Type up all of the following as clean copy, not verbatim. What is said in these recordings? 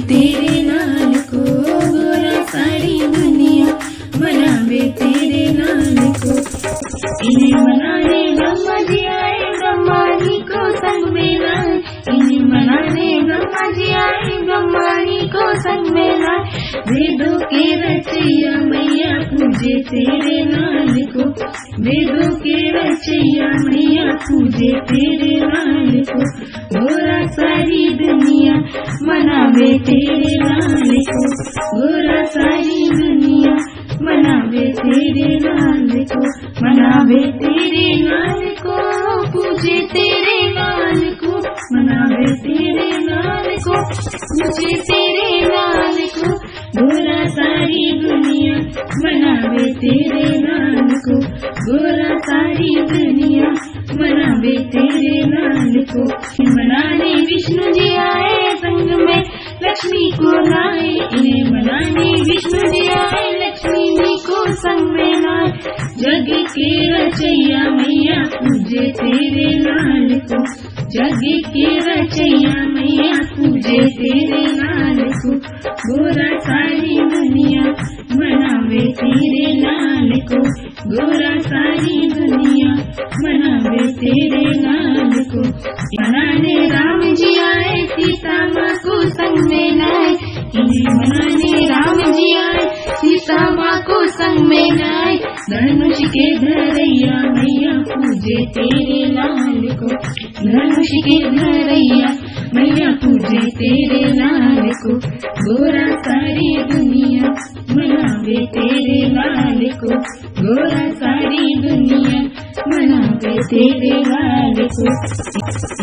तेरे लाल को, गोरा सारी दुनिया मनावे तेरे लाल को। इन्हें मनाने ब्रह्मा जी आए, ब्रह्मा जी को संग में लाए। इन्हें मनाने ब्रह्मा जी आए, ब्रह्मा जी को संग में लाए। वेदों के रचैया मैया पूजे तेरे लाल को, वेदों के रचैया मैया पूजे तेरे लाल को। गोरा सारी दुनिया मनावे तेरे लाल को, गोरा सारी दुनिया मनावे तेरे लाल को, मनावे तेरे लाल को, पूजे तेरे लाल को, मनावे तेरे लाल को, पूजे तेरे लाल को। गोरा सारी दुनिया मनावे तेरे लाल को, गोरा सारी दुनिया मनावे तेरे लाल को। मनाने विष्णु जी आए, संग में लक्ष्मी को लाए। इन्हें मनाने विष्णु जी आए, लक्ष्मी जी को संग में लाए। जग के रचैया मैया पूजे तेरे लाल को, जग के रचैया मैया पूजे तेरे लाल को। गोरा सारी दुनिया मनावे तेरे लाल को, गोरा सारी दुनिया मनावे तेरे लाल को। मनाने राम जी आए, सीता माँ को संग में लाए। इन्हें मनाने राम जी आए, सीता माँ को संग में लाए। धनुष के धरैया मैया पूजे तेरे लाल को, धनुष के धरैया मैया पूजे तेरे लाल को। गोरा सारी दुनिया मनावे तेरे लाल को, गोरा सारी दुनिया मनावे तेरे लाल को।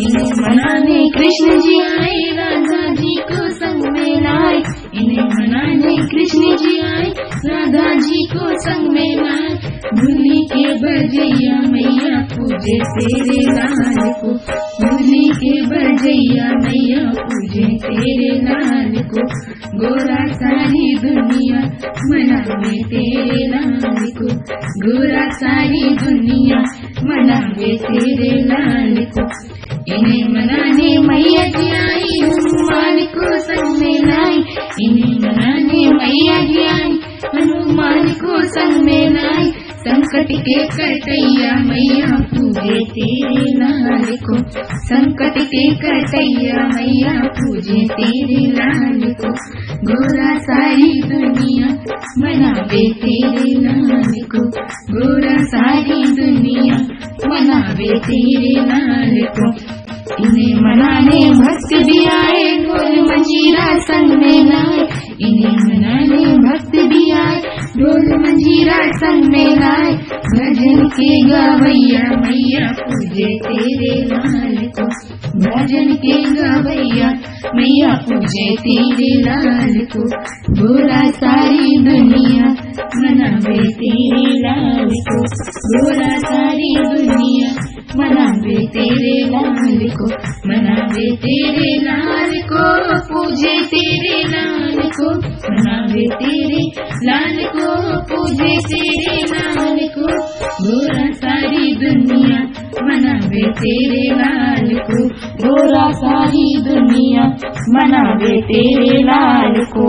इन्हें मनाने कृष्ण जी आए, राधा जी को संग में लाए। इन्हें मनाने कृष्ण जी आए, राधा जी को संग में लाए। धूली के बजैया मैया पूजे तेरे लाल को, धूली के बजैया मैया पूजे तेरे लाल को। गोरा सारी दुनिया मनावे तेरे लाल को, गोरा सारी दुनिया मनावे तेरे लाल को। इन्हें मनाने मैया जी आई, हनुमान को संग में लाई। इन्हें मनाने मैया जी आई, हनुमान को संग में लाई। संकट के कटैया मैया पूजे तेरे लाल को, संकट के कटैया मैया पूजे तेरे लाल को। गोरा सारी दुनिया मनावे तेरे लाल को, गोरा सारी दुनिया मनावे तेरे लाल को। इन्हें मनाने भक्त भी आए, ढोल मंजीरा संग में लाए। इन्हें मनाने भक्त भी आए, ढोल मंजीरा संग में लाए। भजन के गवैया मैया पूजे तेरे लाल को, भजन के गवैया मैया पूजे तेरे लाल को। गोरा सारी दुनिया मनावे तेरे लाल को, गोरा सारी दुनिया मनावे तेरे लाल को, मनावे तेरे लाल को, पूजे तेरे लाल को, मनावे तेरे लाल को, पूजे तेरे लाल को। गोरा सारी दुनिया मनावे तेरे लाल को, गोरा सारी दुनिया मनावे तेरे लाल को।